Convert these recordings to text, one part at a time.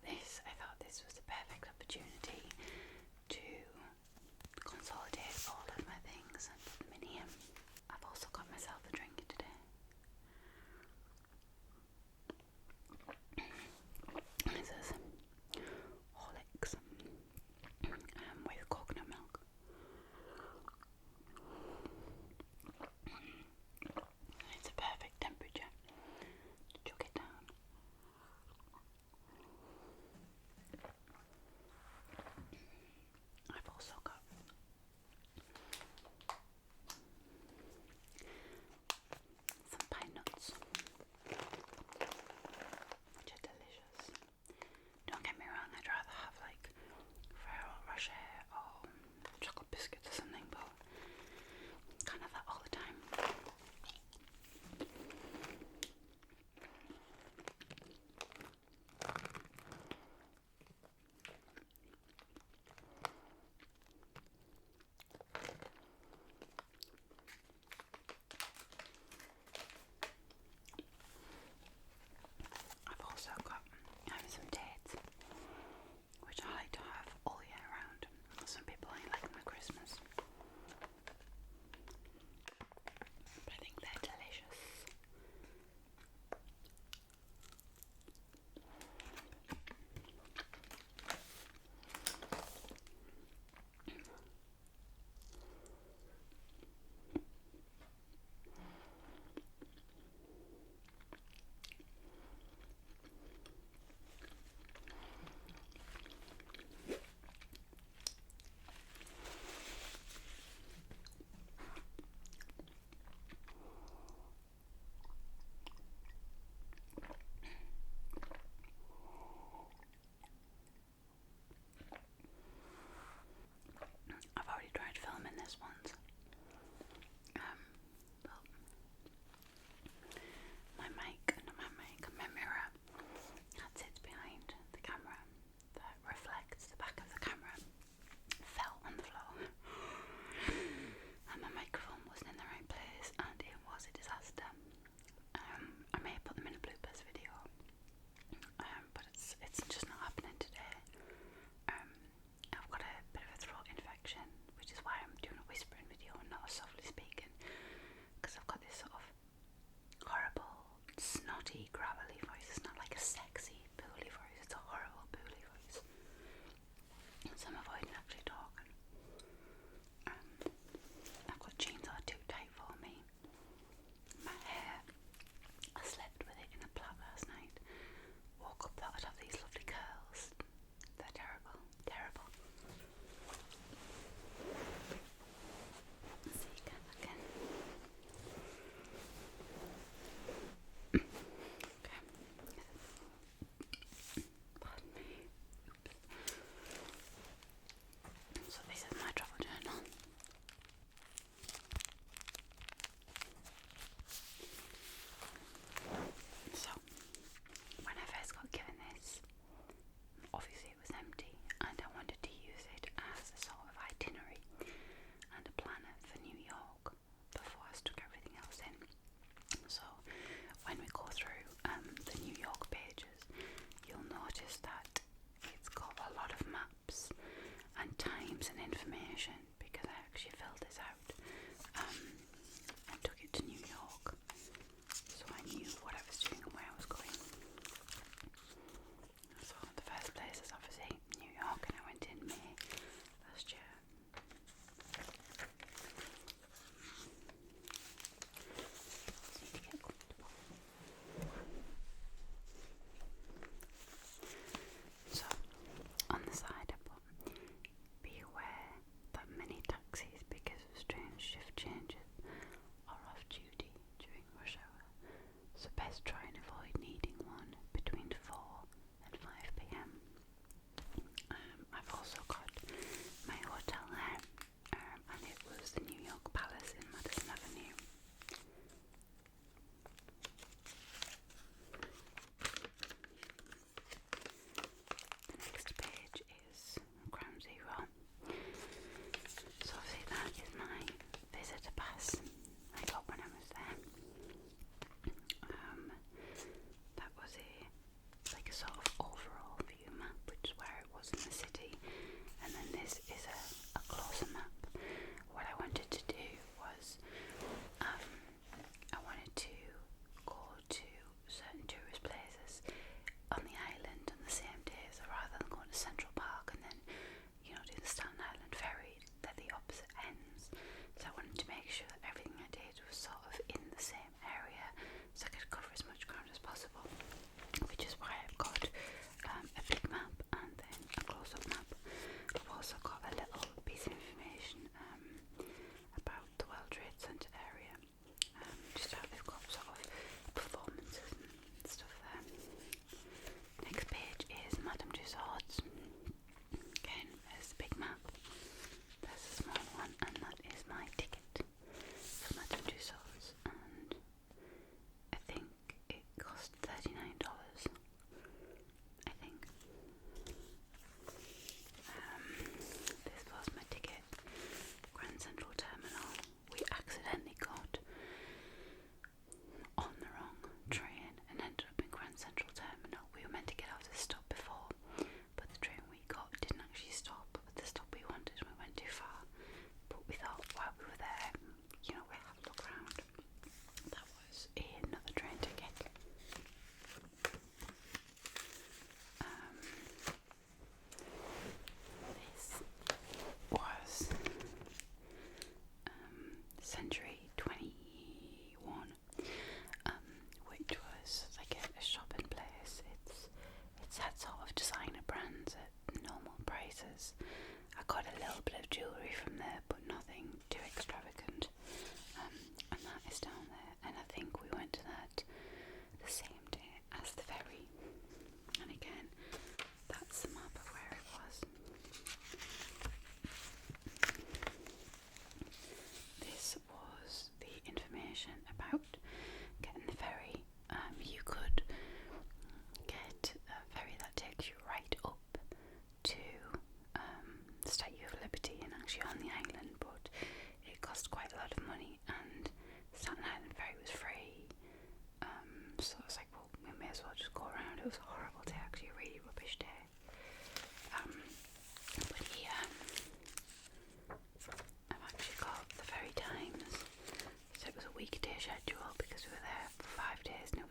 thought this was the perfect opportunity to consolidate all of my things and put them in here. I've also got myself a drink today. This is Wieliczka with coconut milk. It's a perfect temperature to chug it down.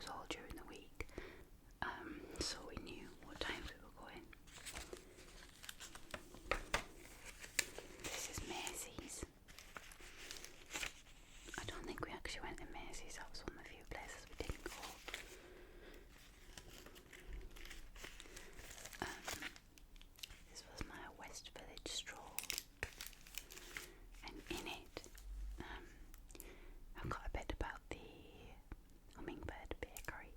was all during the week, so we knew what times we were going. This is Macy's. I don't think we actually went to Macy's. That was one of the few places we didn't go. This was my West Village stroll, and in it I've got a bit about the Hummingbird Bakery,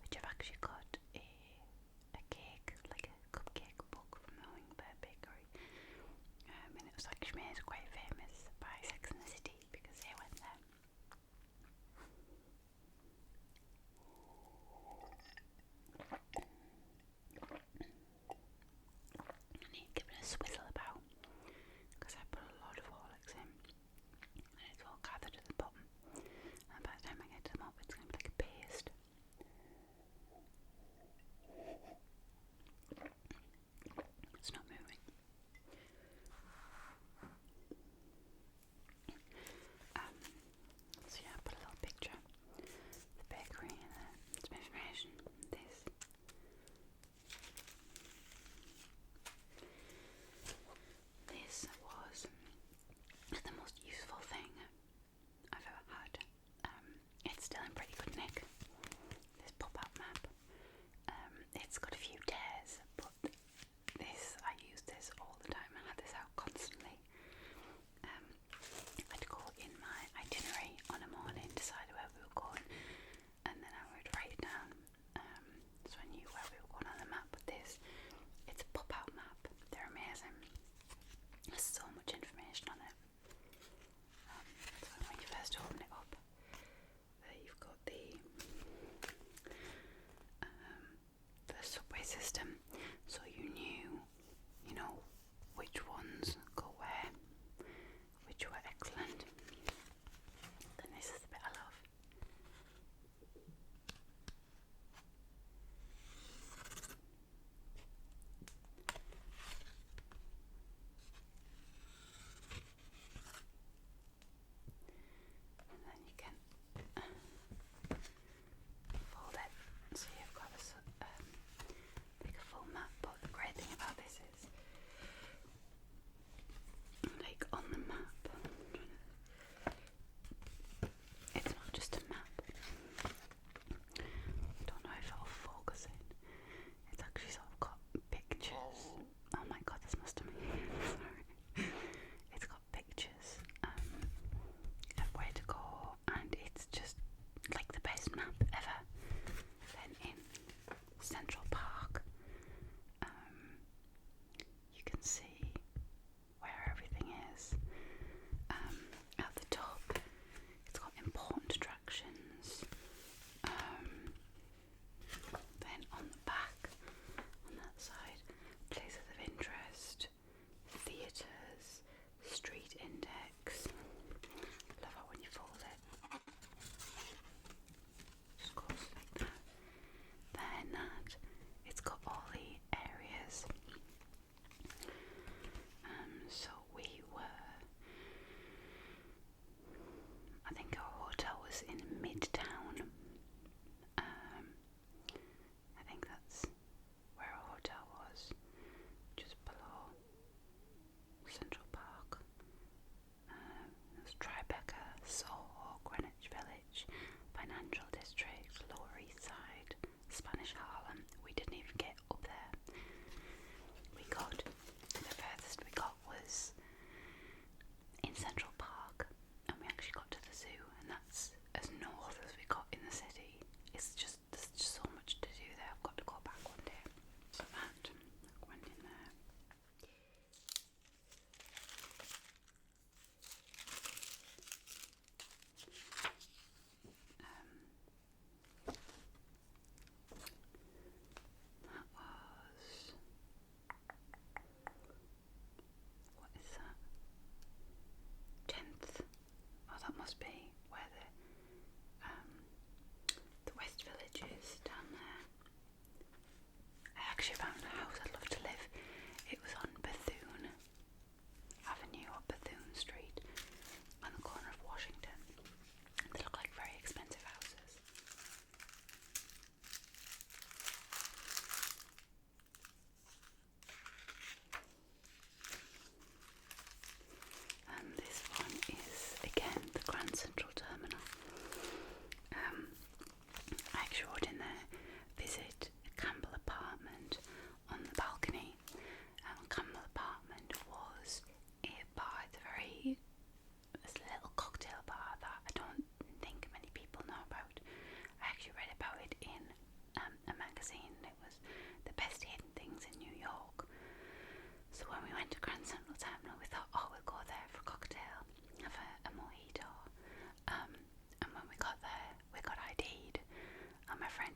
which I've actually got a cake, like a cupcake book from the Hummingbird Bakery, and it was actually made quite famous by Sex and the City because they went there. I need to give it a swizzle about because I put a lot of Horlicks in and it's all gathered at the bottom, and by the time I get to the top it's going to be like a paste. It's not moving. So yeah, I put a little picture of the bakery and some information. This was the most useful thing I've ever had. It's still in pretty good nick. This pop-out map. It's got a few tears, but I use this all the time. I had this out constantly. I'd go in my itinerary on a morning, decide where we were going, and then I would write it down, so I knew where we were going on the map. But it's a pop-out map. They're amazing. There's so much information on it. So when you first open it up, you've got the subway system, so you know which ones go where, which were excellent. Then this is the bit I love. And then you can fold it, so you've got like a full map. But the great thing about this is, like on the map, it's not just a map. Don't know if it'll focus it. It's actually sort of got pictures. Oh my god, this must have been sorry. It's got pictures of where to go, and it's just like the best map ever. Then in Central Park, you can see where everything is. At the top, it's got important attractions. Then on the back, on that side, places of interest, theatres, street index. Love how when you fold it, just goes like that. Then it's got all the areas. So we were, I think our hotel was in Midtown. I think that's where our hotel was, just below Central Park. There's Tribeca, Soho, Greenwich Village, Financial District, Lower East Side, Spanish Harlem. We didn't even get up there. The furthest we got was in Central Park, and we actually got to the zoo, and that's as north as we got in the city. There's just so much to do there. I've got to go back one day. So that went in there. That actually wrote in there, visit Campbell apartment on the balcony. Campbell apartment was a bar, it's a little cocktail bar that I don't think many people know about. I actually read about it in a magazine. It was the best hidden things in New York. So when we went to Grand Central Terminal, we thought, oh, we'll go there for a cocktail, have a mojito. And when we got there, we got ID'd. And my friend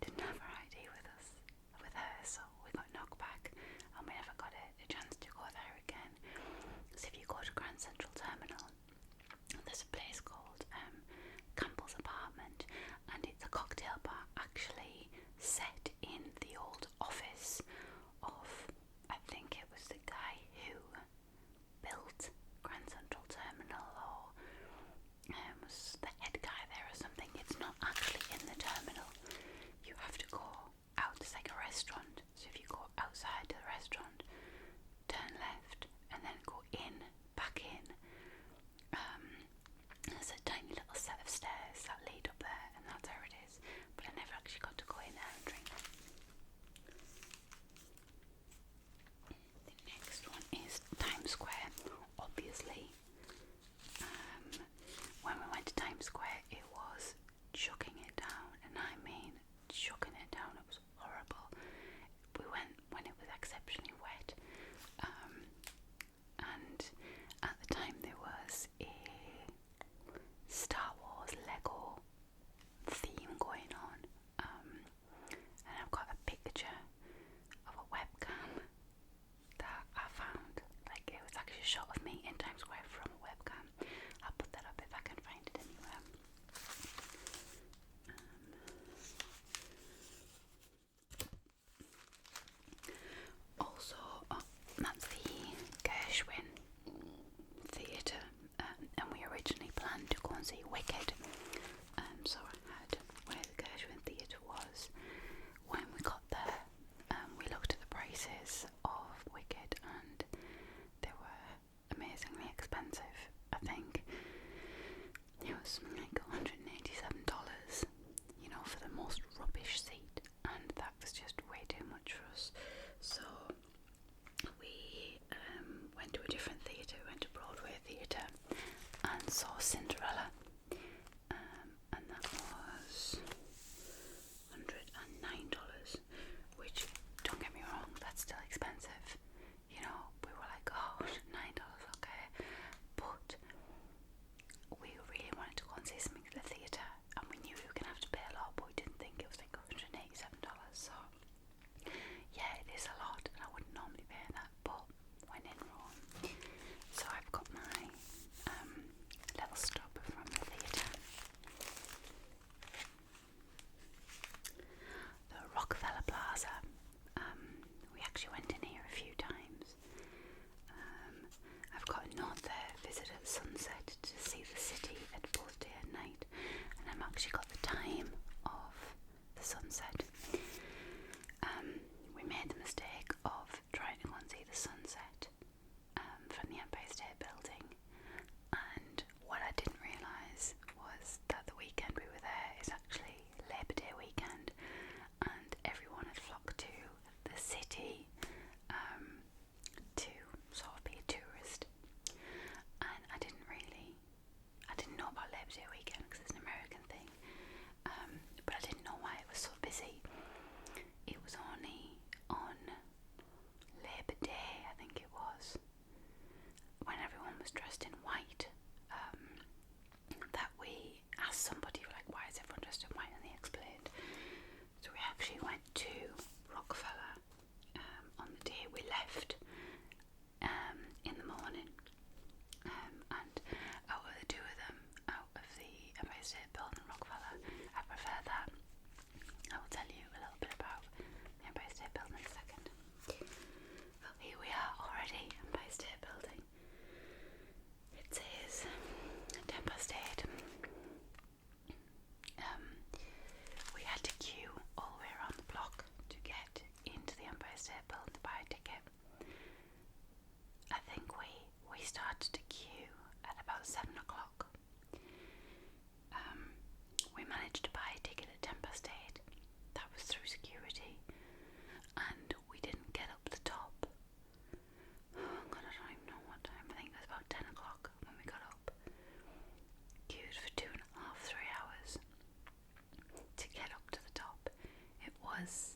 was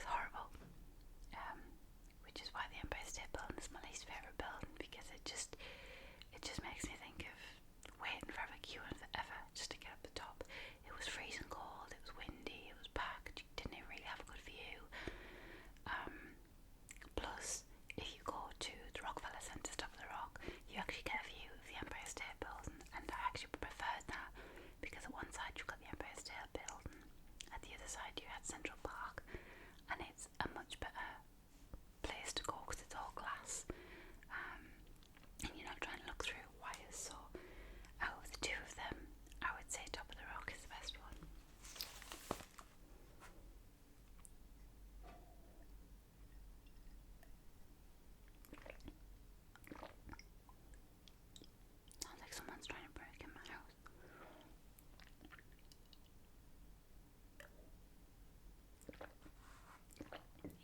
horrible. Which is why the Empire State Building is my least favourite building, because it just makes me think of waiting forever, queuing forever just to get up the top. It was freezing cold, it was windy, it was packed, you didn't even really have a good view. Plus, if you go to the Rockefeller Centre, top of the rock, you actually get a view of the Empire State Building, and I actually preferred that, because at one side you've got the Empire State Building, at the other side you had Central Park, and it's a much better place to go because it's all glass, and you're not trying to look through wires. So out of the two of them, I would say top of the rock is the best one. Sounds like someone's trying to break in my house.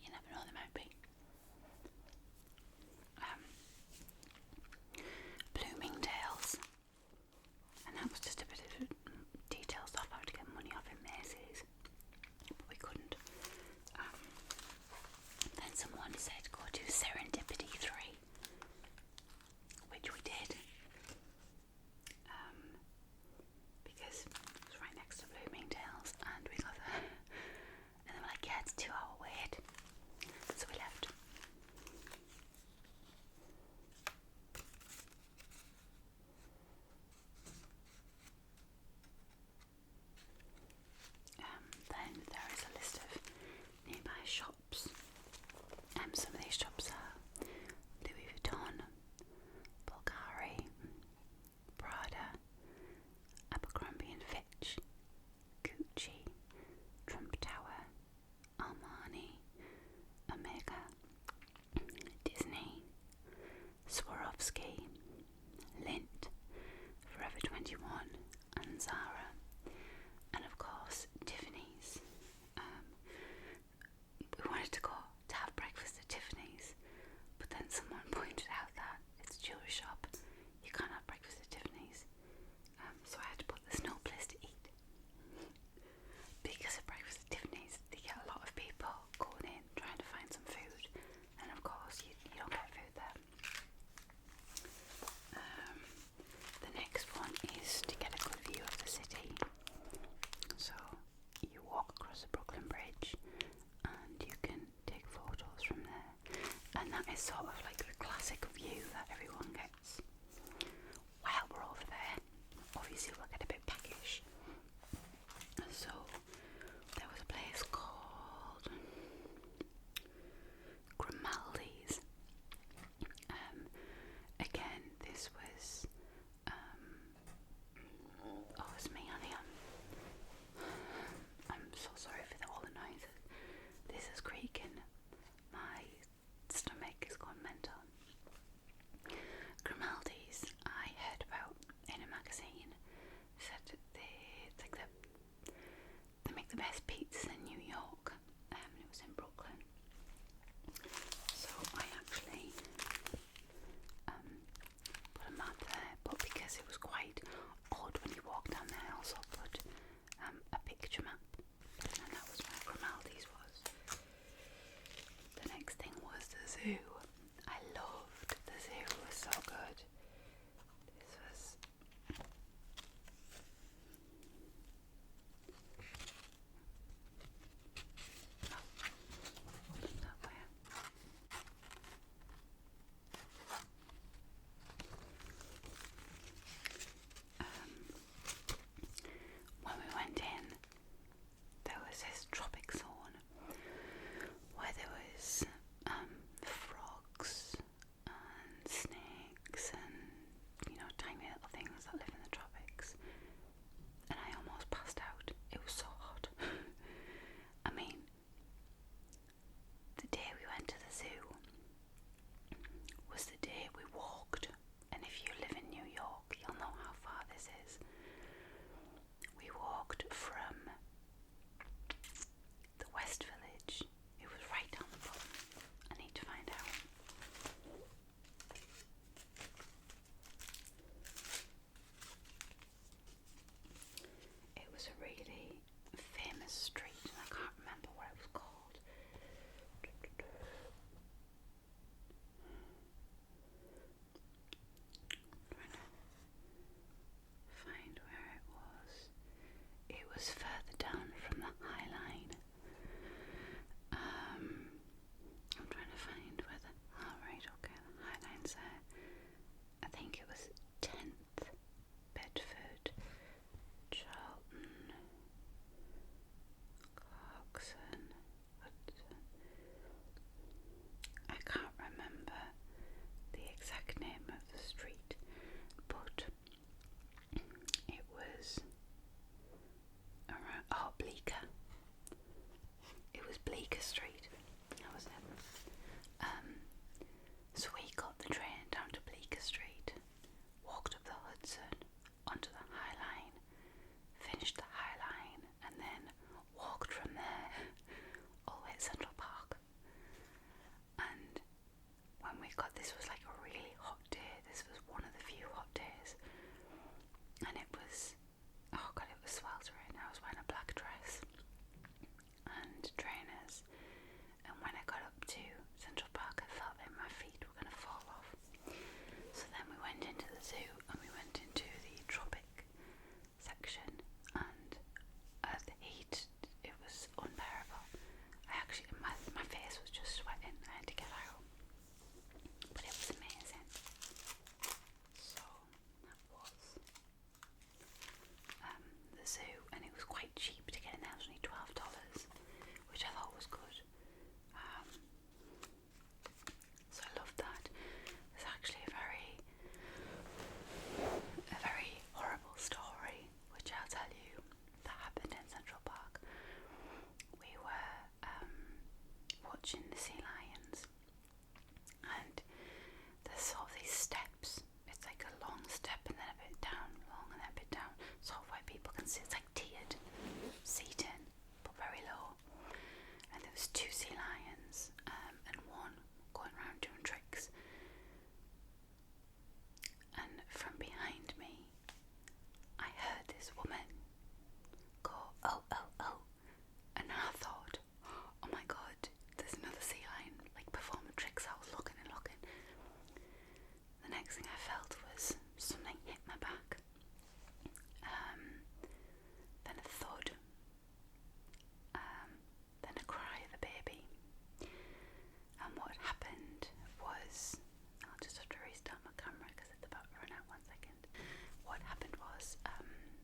You never know, they might be. Bloomingdale's, and that was just a bit of detail stuff. I had to get money off in Macy's, but we couldn't. Then someone said go to Serendipity 3, which we did, because it was right next to Bloomingdale's, and we got there, and they were like, yeah, it's a 2-hour wait, so we left. Then there is a list of nearby shops. Some of these shops are Louis Vuitton, Bulgari, Prada, Abercrombie and Fitch, Gucci, Trump Tower, Armani, Omega, Disney, Swarovski, Lindt, Forever 21, and Zara, and of course Tiffany's. We wanted to go to have breakfast at Tiffany's, but then someone pointed out that it's a jewellery shop, you can't have breakfast at Tiffany's, so I had to put there's no place to eat. Because at breakfast at Tiffany's they get a lot of people going in trying to find some food, and of course you don't get food there. The next one is to get a good view of the city. So you walk across the Brooklyn Bridge and you can take photos from there, and that is sort of like the classic view that everyone gets. While we're over there, obviously we'll get a bit peckish, so there was a place called Grimaldi's. Again, this was it's me, honey. I'm so sorry for all the noises. This is creaking. My stomach is going mental. Grimaldi's, I heard about in a magazine. Said they make the best pizzas in New York. It was in Brooklyn. So I actually put a map there, but because it was quite odd when you walk down there, I also put a picture map, and that was where Grimaldi's was. The next thing was the zoo. I loved the zoo, it was so good. This was that way. down from the High Line. I'm trying to find whether... Oh, right, okay, the High Line's there. I think it was 10th, Bedford, Charlton, Clarkson, Hudson. I can't remember the exact name of the street, but it was around... Oh, Bleecker. It was Bleecker Street. That was it. So we got the train down to Bleecker Street, walked up the Hudson, onto the High Line, finished the High Line, and then walked from there all the way to Central Park. And when we got, this was like a really hot day. This was one of the few hot days, and it was, oh god, it was sweltering. I was wearing a black dress and trainers, and when I got up to Central Park I felt like my feet were going to fall off. So then we went into the zoo and we went into the tropic section, and the heat, it was unbearable. I actually, my face was just sweating. I had to get out, but it was amazing. So that was the zoo, and it was quite cheap to get in there. It was only $12, which I thought was good. So I loved that. There's actually a very horrible story which I'll tell you that happened in Central Park. We were watching the sea lions, and there's sort of these steps. It's like a long step and then a bit down, long and then a bit down, sort of where people can sit. It's like tiered seating, but very low. And there was two sea lions, and one going around doing tricks. And from behind me, I heard this woman go, oh, oh, oh. And I thought, oh my god, there's another sea lion, like performing tricks. I was looking and looking. The next thing I felt was something hit my back. Then a thud. Then a cry of a baby. And what happened was, I'll just have to restart my camera because it's about to run out. 1 second. What happened was,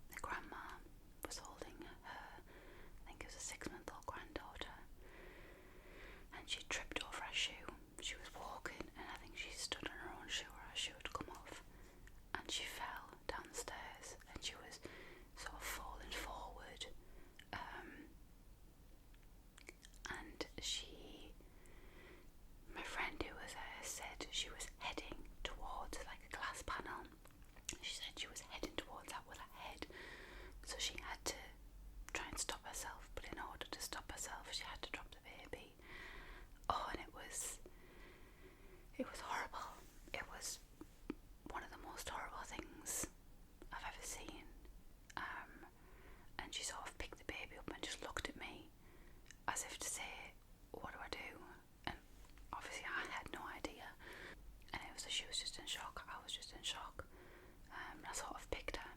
the grandma was holding her, I think it was a 6-month-old granddaughter, and she tripped over her shoe. She was walking, and I think she stood on her own shoe, or her shoe had come off, and she fell down the stairs, and she was sort of falling forward, and my friend who was there said she was heading towards like a glass panel. She said she was heading towards that with her head, so she had to try and stop herself, but in order to stop herself she had to drop the baby. Oh, and it was horrible. It was one of the most horrible things I've ever seen. And she sort of picked the baby up and just looked at me as if to say, what do I do? And obviously I had no idea. And she was just in shock. I was just in shock. I sort of picked her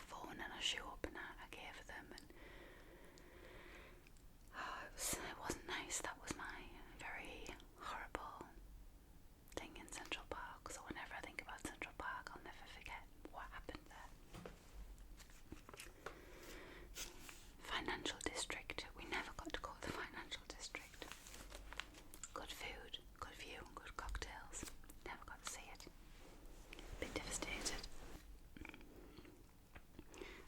phone and her shoe up, and I gave her them, and it wasn't nice. That was my very horrible thing in Central Park. So whenever I think about Central Park, I'll never forget what happened there. Financial district. We never got to go to the financial district. Good food, good view, good cocktails. Never got to see it. Bit devastated.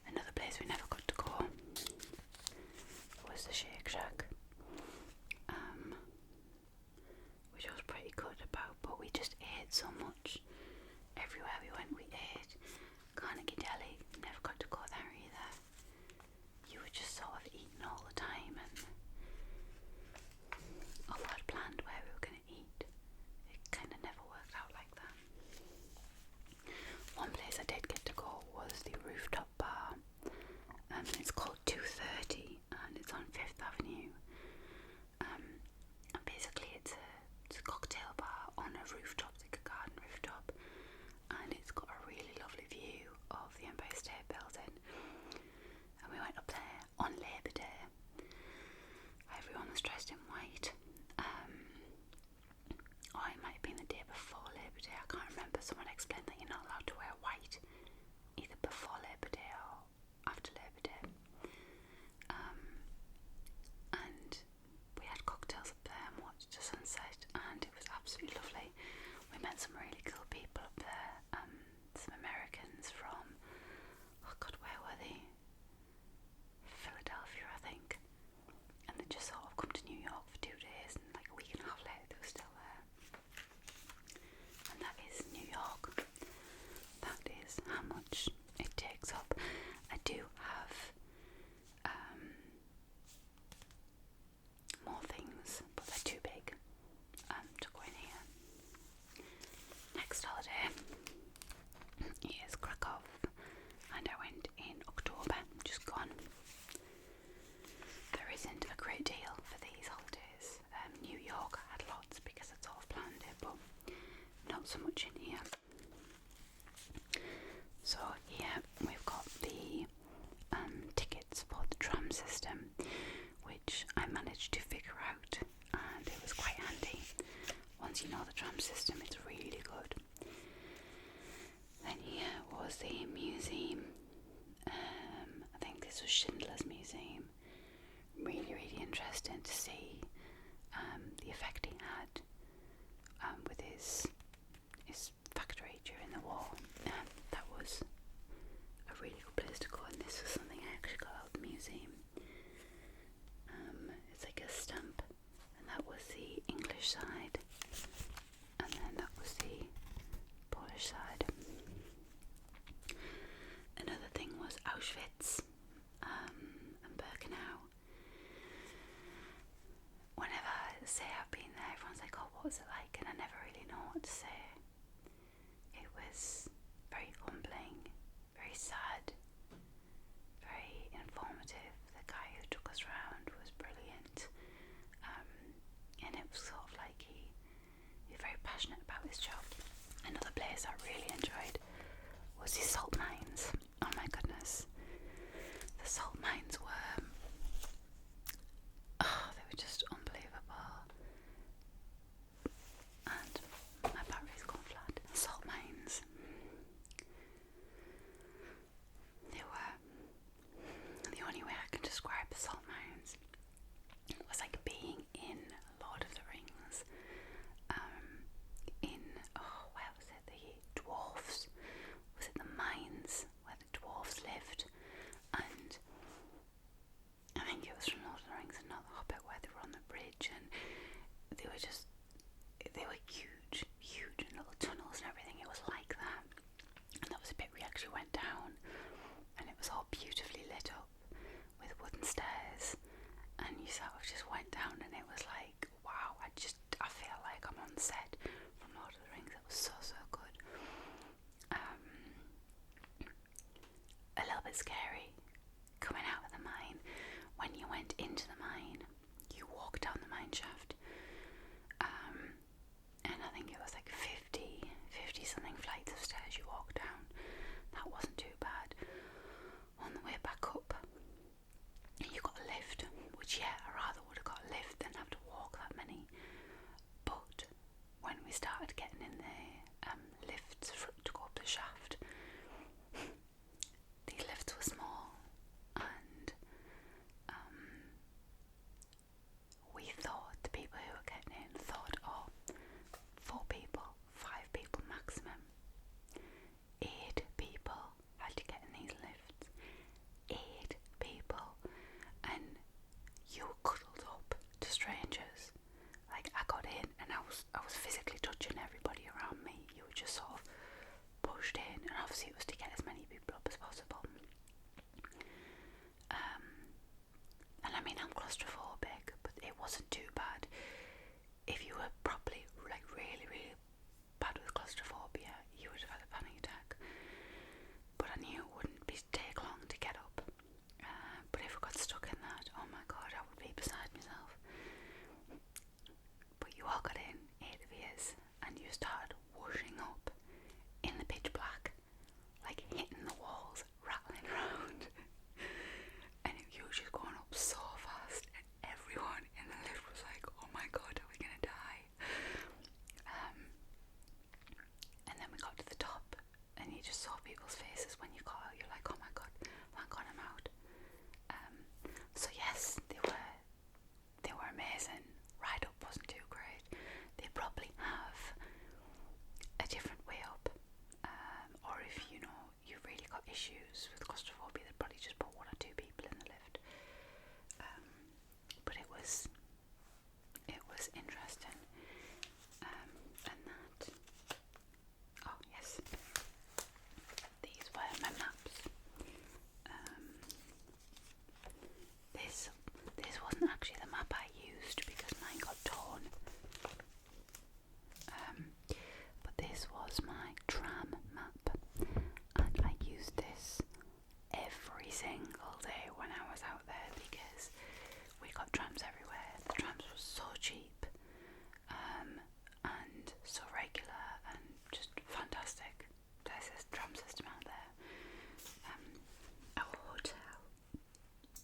Another place we never got to go was the Shake Shack, which I was pretty good about, but we just ate so much. Everywhere we went we ate. Carnegie Deli, never got to go there either. You were just sort of eating all the time, and although I'd planned where we were going to eat, it kind of never worked out like that. One place I did get to go was the rooftop bar, and it's called 230, and it's on 5th Avenue. And basically it's a cocktail bar on a rooftop, it's like a garden rooftop, and it's got a really lovely view of the Empire State Building. And we went up there on tram system. It's really good. Then here was the museum. I think this was Schindler's Museum. Really, really interesting to see the effect he had with his factory during the war. That was a really good place to go, and this was something I actually got out of the museum. It's like a stamp, and that was the English side, and then that was the Polish side. Another thing was Auschwitz and Birkenau. Whenever I say I've been there, everyone's like, oh, what was it like? And I never really know what to say. It was very humbling, very sad, very informative. The guy who took us round was brilliant, and it was sort of like he was very passionate about his job. Another place I really enjoyed was the salt mines. Oh my goodness, the salt mines were, they were just unbelievable. And my battery's gone flat. Salt mines, they were, the only way I can describe the salt mines was like being in Lord of the Rings, in, where was it, the dwarfs, was it the mines where the dwarfs lived? And I think it was from Lord of the Rings and not the Hobbit, where they were on the bridge, and they were huge, little tunnels and everything. It was like that, and that was a bit we actually went down, and it was all beautifully lit up with wooden stairs, and you sort of just went down, and it was like, wow, I feel like I'm on set from Lord of the Rings. It was so good. A little bit scary coming out of the mine. When you went into the mine, you walked down the mine shaft, and I think it was like 50 something flights of stairs you walked down. That wasn't too bad. On the way back up, you got a lift, which I rather would have got a lift than have to walk that many. But when we started getting in the lifts to go up the shaft, these lifts were small, and we thought, the people who were getting in thought, 4 people, 5 people maximum. 8 people had to get in these lifts. 8 people, and you were cuddled up to strangers. Like, I got in and I was physically touching everybody around me. You were just sort of pushed in, and obviously it was to get as many people up as possible. And I mean, I'm claustrophobic, but it wasn't too bad. If you were properly, like really, really bad with claustrophobia, you would have had a panic attack. But I knew it wouldn't take long to get up. But if I got stuck in that, oh my god, I would be beside myself. But you all got in, 8 of years, and you started whooshing up in the pitch black, like hitting the walls, rattling around. And you were just going up so fast, and everyone in the lift was like, oh my god, are we gonna die? And then we got to the top, and you just saw people's faces when you got out. You're like, oh my god, thank god I'm out. So yes, they were amazing. Ride up wasn't too great. They probably have a different way up, or if you really got issues with claustrophobia, they'd probably just put 1 or 2 people in the lift. But it was interesting, and that. Oh yes, these were my maps. This wasn't actually the map I used because mine got torn. But this was my tram map, and I used this every single day when I was out there because we got trams everywhere. The trams were so cheap, and so regular, and just fantastic. There's this tram system out there. Our hotel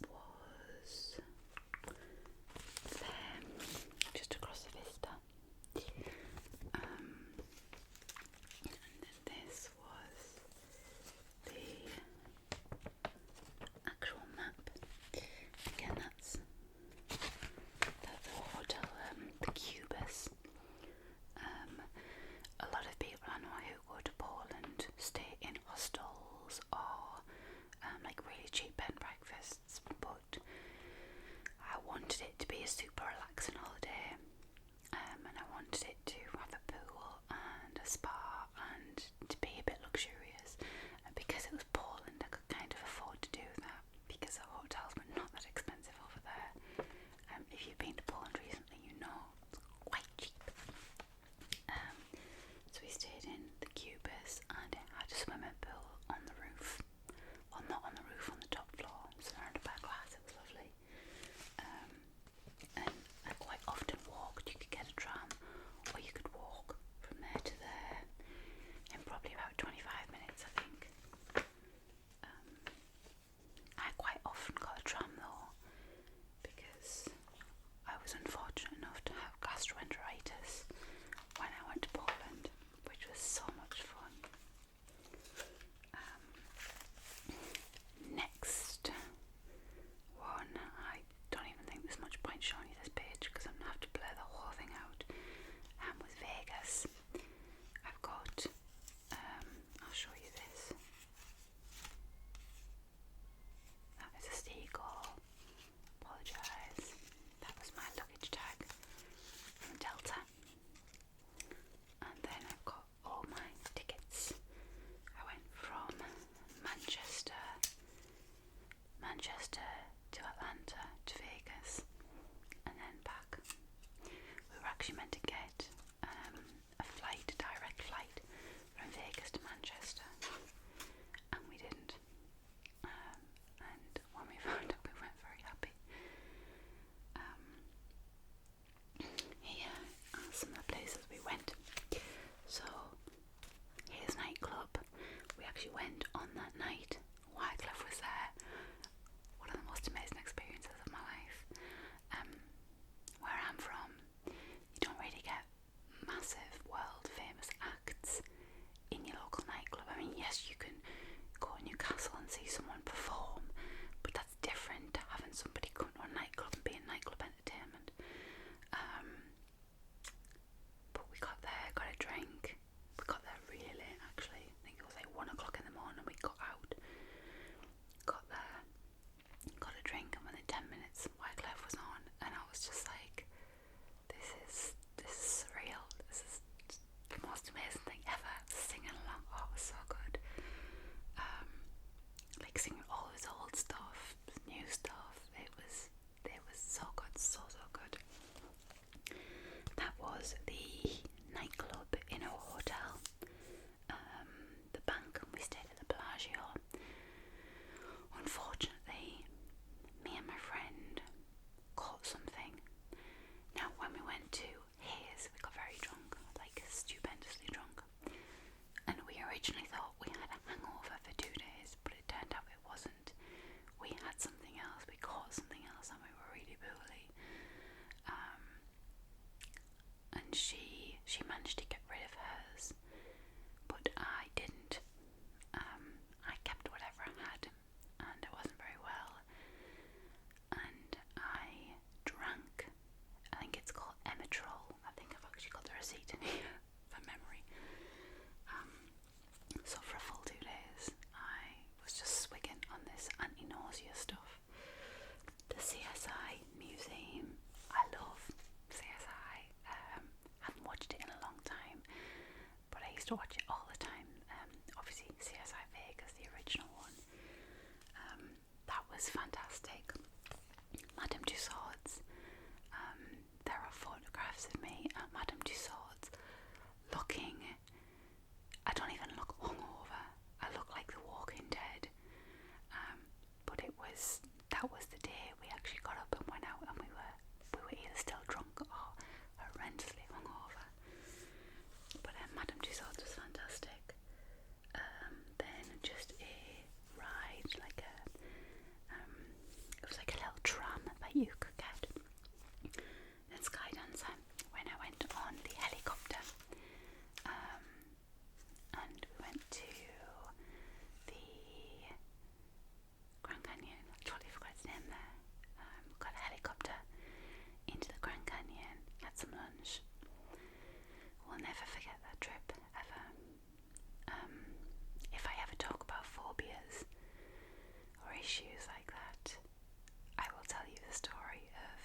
was there, just across the vista. to be a super relaxing holiday, and I wanted it to have a pool and a spa and to be a bit luxurious. And because it was Poland, I could kind of afford to do that because the hotels were not that expensive over there. If you've been to Poland recently, you know it's quite cheap. So we stayed in the Cubis, and it had a swimming pool on the roof. Well, not on the roof, on the top floor, surrounded by glass. It was lovely. And I quite often walked. You could get a tram, or you could walk from there to there in probably about 25 minutes, I think. I quite often got a tram though, because I was unfortunate enough to have gastroenteritis when I went to Poland, which was so much fun. Next one, I don't even think there's much point showing you this page because I'm going to have to blur the whole thing out, was Vegas. I've got, I'll show you this. That is a seagull. Apologise. That was my luggage tag from Delta. And then I've got all my tickets. I went from Manchester to Atlanta to Vegas and then back. We were actually meant to get a direct flight from Vegas to Manchester, and we didn't. And when we found out, we weren't very happy. Here are some of the places we went. So here's nightclub. We actually went on that night. Wieliczka was there. One of the most amazing experiences of my life. Where I'm from, you don't really get massive world famous acts in your local nightclub. I mean, yes, you can go to Newcastle and see someone perform, but that's different to having somebody come to a nightclub and be in nightclub entertainment. But we got there, got a drink. We got there really late actually. I think it was like 1 o'clock in the morning. We got out, got there, got a drink, and within 10 minutes Wycliffe was on, and I was just like, this is surreal. This is the most amazing thing ever. Singing along, oh, it was so good. Like singing all his old stuff, new stuff. It was so good, so good. That was the nightclub in our hotel. The bank, we stayed at the Bellagio. Unfortunately, me and my friend caught something. Now, when we went to Hayes, we got very drunk, like stupendously drunk. And we originally thought we had a hangover for 2 days, but it turned out it wasn't. We had something else, we caught something else, and we were really poorly. And she managed to get rid of hers, but I didn't. I kept whatever I had, and I wasn't very well. And I drank, I think it's called Emetrol. I think I've actually got the receipt in here from memory. So for a full 2 days, I was just swigging on this anti-nausea stuff. The CSI Museum, I love CSI. Haven't watched it in a long time, but I used to watch it all the time. Obviously CSI Vegas, the original one. That was fantastic. Madame Tussauds. There are photographs of me at Madame Tussauds looking, I don't even look hungover. I look like The Walking Dead. But that was the day we actually got up and went out, and we were either still drunk or horrendously hungover. But Madame Tussauds was fantastic. Then just a ride, it was like a little tram that you could get. Then Skydancer, when I went on the helicopter, and we went to the Grand Canyon. I totally forgot its name there. We got a helicopter into the Grand Canyon, had some lunch. We'll never forget that trip, ever. If I ever talk about phobias or issues like that, I will tell you the story of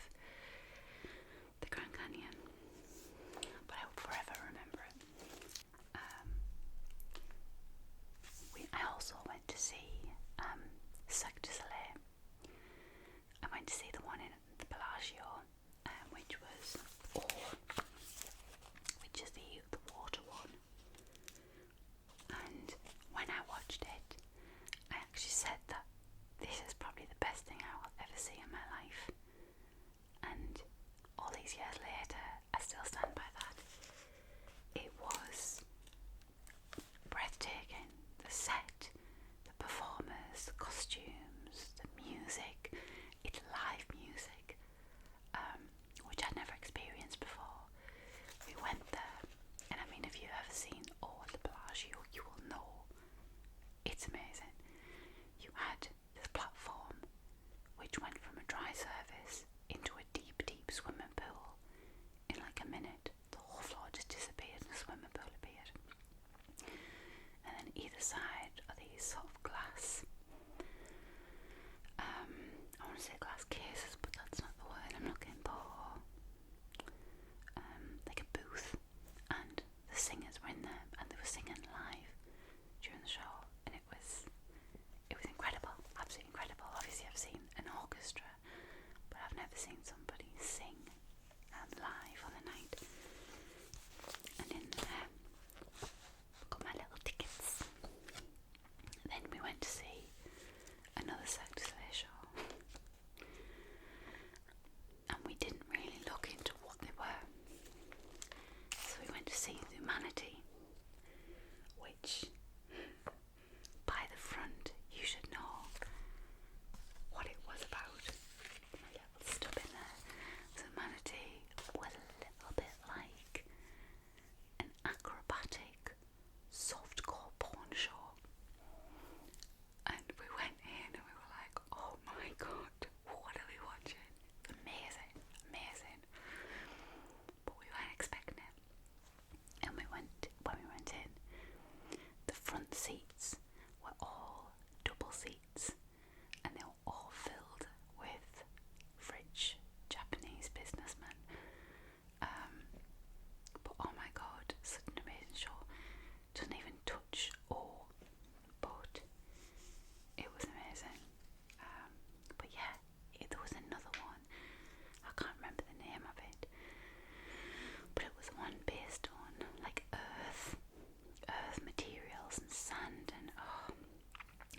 side are these sort of glass, I want to say glass cases, but that's not the word I'm looking for. Like a booth, and the singers were in there, and they were singing live during the show, and it was incredible, absolutely incredible. Obviously I've seen an orchestra, but I've never seen somebody sing live on the night. And in there, got my little tickets. Then we went to see another Cirque du Soleil show, and we didn't really look into what they were. So we went to see Humanity, which by the front you should know what it was about. My little stub in there. Humanity was a little bit like an acrobatic softcore porn show, and we went in and we were like, oh my god, what are we watching? Amazing, amazing. But we weren't expecting it. And when we went in, the front seats were all double seats, and they were all filled with rich Japanese businessmen. But oh my god, such an amazing show. Doesn't even touch awe, but it was amazing. But yeah, there was another one. I can't remember the name of it, but it was one based on like earth materials and sand, and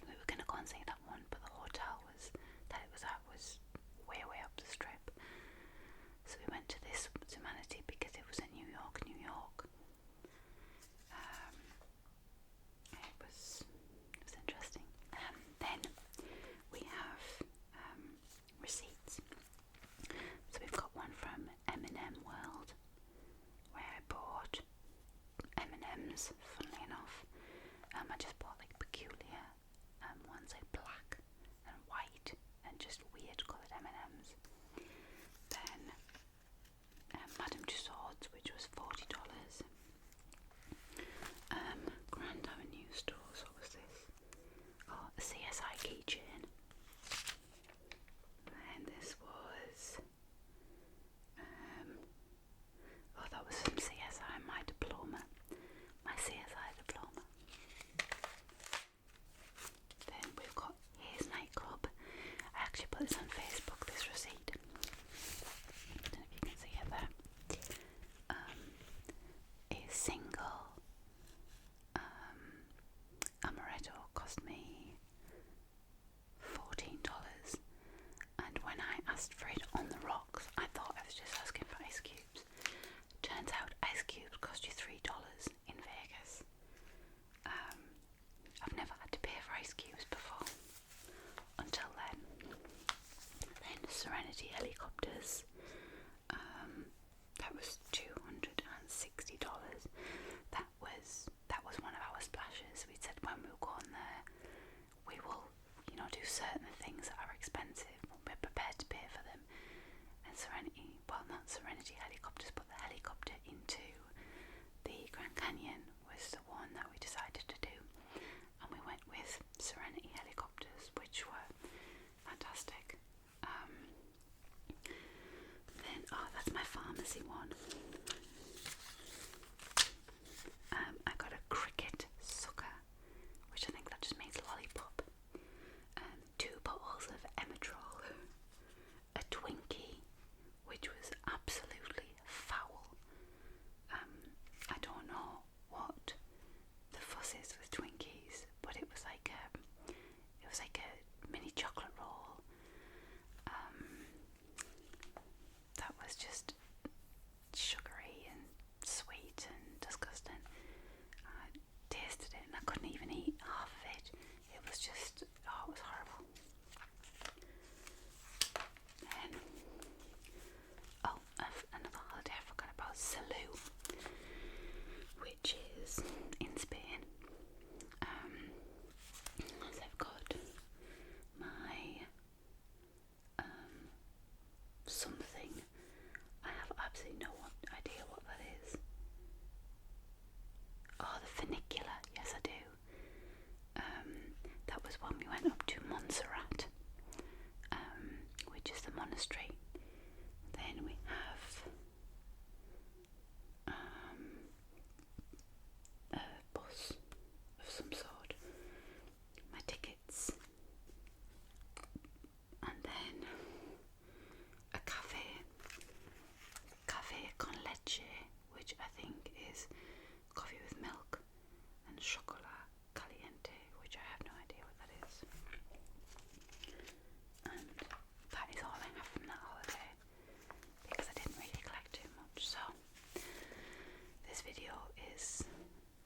we were gonna go and see that one, but the hotel that it was at was way up the strip. So we went to this Humanity because it was in New York. It was interesting. Then we have receipts. So we've got one from M&M World, where I bought M&Ms, funnily enough. I just bought like peculiar ones, like black and white and just weird coloured M&Ms. Then Madame Tussauds, which was $40. Grand Avenue stores, what was this? Oh, a CSI keychain. And this was that was from CSI, my CSI diploma. Then we've got Here's Nightclub. I actually put this on Facebook, this receipt. I don't know if you can see it there. A single amaretto cost me $14, and when I asked for it on the rocks, I thought I was just asking for ice cubes. Turns out ice cubes cost you $3 in Vegas. I've never had to pay for ice cubes before until then. Then Serenity helicopters. That was $260. That was one of our splashes. We said when we were going there, we will, do certain things that are expensive. We're prepared to pay for them. And not Serenity helicopters, but the helicopter into the Grand Canyon was the one that we decided to do. And we went with Serenity helicopters, which were fantastic. Then, that's my pharmacy one. I got a cricket sucker, which I think that just means lollipop. 2 bottles of Emetrol, a Twinkie, which was absolutely foul. I don't know what the fuss is with Twinkies, but it was like a mini chocolate roll. That was just sugary and sweet and disgusting. I tasted it and I couldn't even eat half of it. It was just, it was horrible. Then, another holiday I forgot about, Salou, which is in Spain. So I've got my something. I have absolutely no idea what that is. Oh, the funicular. Yes, I do. we went up to Montserrat, which is the monastery. Then we have a bus of some sort, my tickets, and then a cafe con leche, which I think is coffee with milk, and chocolate caliente, which I have no idea what that is. And that is all I have from that holiday, because I didn't really collect too much. So this video is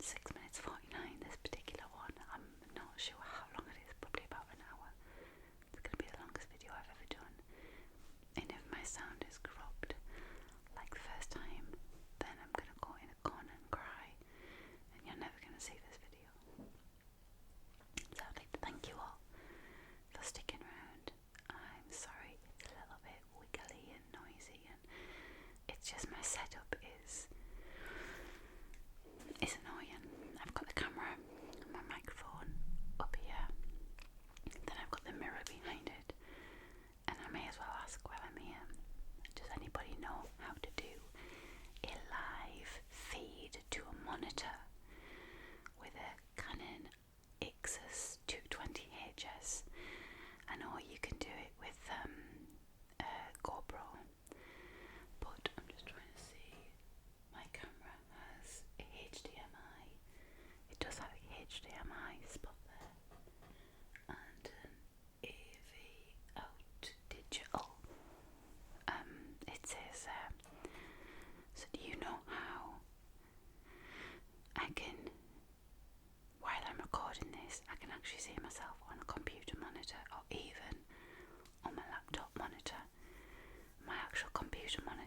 6 minutes 49, this particular one. I'm not sure how long it is, probably about an hour. It's going to be the longest video I've ever done. And if my sound is corrupt like the first time, then I'm going to go in a corner and cry, and you're never going to see this video. So I'd like to thank you all for sticking around. I'm sorry it's a little bit wiggly and noisy, and it's just my setup is annoying. I've got the camera and my microphone up here, then I've got the mirror behind it, and I may as well ask while I'm here, does anybody know how to do a live feed to a monitor with a Canon Xus 220HS? I know you can do it with GoPro, but I'm just trying to see. My camera has a HDMI. It does have a HDMI spot there, and an AV out digital. It says so do you know how I can, while I'm recording this, I can actually see myself on a computer monitor, or even on my laptop monitor? My actual computer monitor